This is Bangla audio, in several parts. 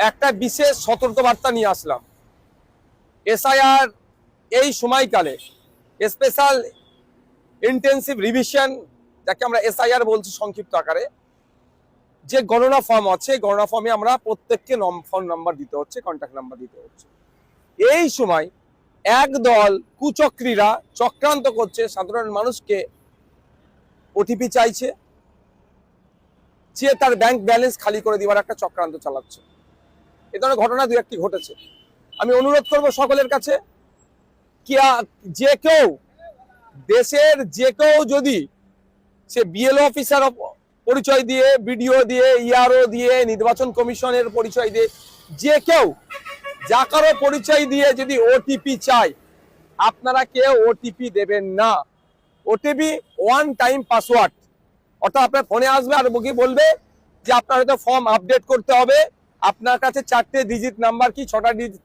একটা বিশেষ সতর্কবার্তা নিয়ে আসলাম। এসআইআর এই সময়কালে স্পেশাল ইন্টেন্সিভ রিভিশন, যাকে আমরা এসআইআর বলছি সংক্ষিপ্ত আকারে, যে গণনা ফর্ম আছে, গণনা ফর্মে আমরা প্রত্যেককে ফোন নাম্বার দিতে হচ্ছে, কন্ট্যাক্ট নাম্বার দিতে হচ্ছে। এই সময় একদল কুচক্রীরা চক্রান্ত করছে, সাধারণ মানুষকে ওটিপি চাইছে, যে তার ব্যাংক ব্যালেন্স খালি করে দেওয়ার একটা চক্রান্ত চালাচ্ছে। এ ধরনের ঘটনা দু একটি ঘটেছে। আমি অনুরোধ করব সকলের কাছে, কি যে কেউ দেশের যে কেউ যদি সে বিএলও অফিসার পরিচয় দিয়ে, বিডিও দিয়ে, ইআরও দিয়ে, নির্বাচন কমিশনের পরিচয় দিয়ে, যে কেউ যা কারো পরিচয় দিয়ে যদি ওটিপি চায়, আপনারা কেউ ওটিপি দেবেন না। ওটিপি ওয়ান টাইম পাসওয়ার্ড, অর্থাৎ আপনার ফোনে আসবে আর বকি বলবে যে আপনার হয়তো ফর্ম আপডেট করতে হবে, আপনার কাছে 4টে ডিজিট নাম্বার কি 6টা ডিজিট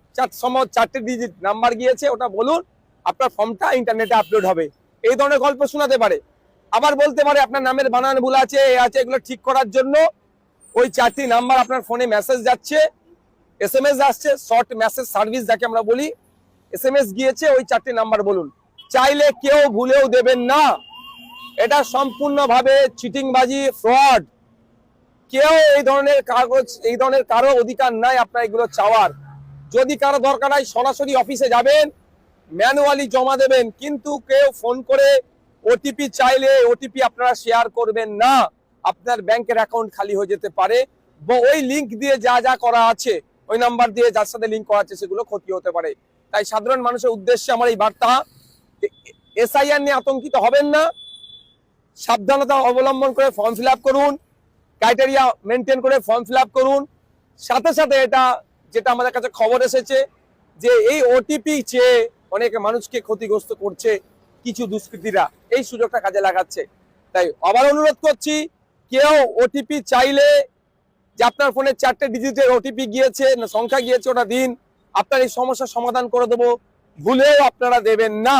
4টে ডিজিট নাম্বার গিয়েছে, ওটা বলুন, আপনার ফর্মটা ইন্টারনেটে আপলোড হবে। এই ধরনের গল্প শোনাতে পারে। আবার বলতে পারে আপনার নামের বানান ভুল আছে, আছে, এগুলো ঠিক করার জন্য ওই 4টি নাম্বার আপনার ফোনে মেসেজ যাচ্ছে, এসএমএস আসছে, শর্ট মেসেজ সার্ভিস যাকে আমরা বলি, এসএমএস গিয়েছে, ওই 4টি নাম্বার বলুন। চাইলে কেউ ভুলেও দেবেন না, এটা সম্পূর্ণভাবে চিটিংবাজি, ফ্রড। কেউ এই ধরনের কাগজ, এই ধরনের কারো অধিকার নাই আপনার এগুলো চাওয়ার। যদি কারো দরকার হয় সরাসরি অফিসে যাবেন, ম্যানুয়ালি জমা দেবেন, কিন্তু কেউ ফোন করে ওটিপি চাইলে ওটিপি আপনারা শেয়ার করবেন না। আপনার ব্যাংকের অ্যাকাউন্ট খালি হয়ে যেতে পারে, বা ওই লিঙ্ক দিয়ে যা যা করা আছে, ওই নাম্বার দিয়ে যার সাথে লিঙ্ক করা আছে, সেগুলো ক্ষতি হতে পারে। তাই সাধারণ মানুষের উদ্দেশ্যে আমার এই বার্তা, এসআইআর নিয়ে আতঙ্কিত হবেন না, সাবধানতা অবলম্বন করে ফর্ম ফিল আপ করুন, ক্রাইটেরিয়া মেনটেন করে ফর্ম ফিল আপ করুন। সাথে সাথে এটা যেটা আমাদের কাছে খবর এসেছে যে এই ওটিপি চেয়ে অনেকে মানুষকে ক্ষতিগ্রস্ত করছে কিছু দুষ্কৃতীরা, এই সুযোগটা কাজে লাগাচ্ছে। তাই আবার অনুরোধ করছি, কেউ ওটিপি চাইলে, যে আপনার ফোনে 4টে ডিজিটের ওটিপি গিয়েছে, সংখ্যা গিয়েছে, ওটা দিন, আপনার এই সমস্যার সমাধান করে দেবো, ভুলেও আপনারা দেবেন না।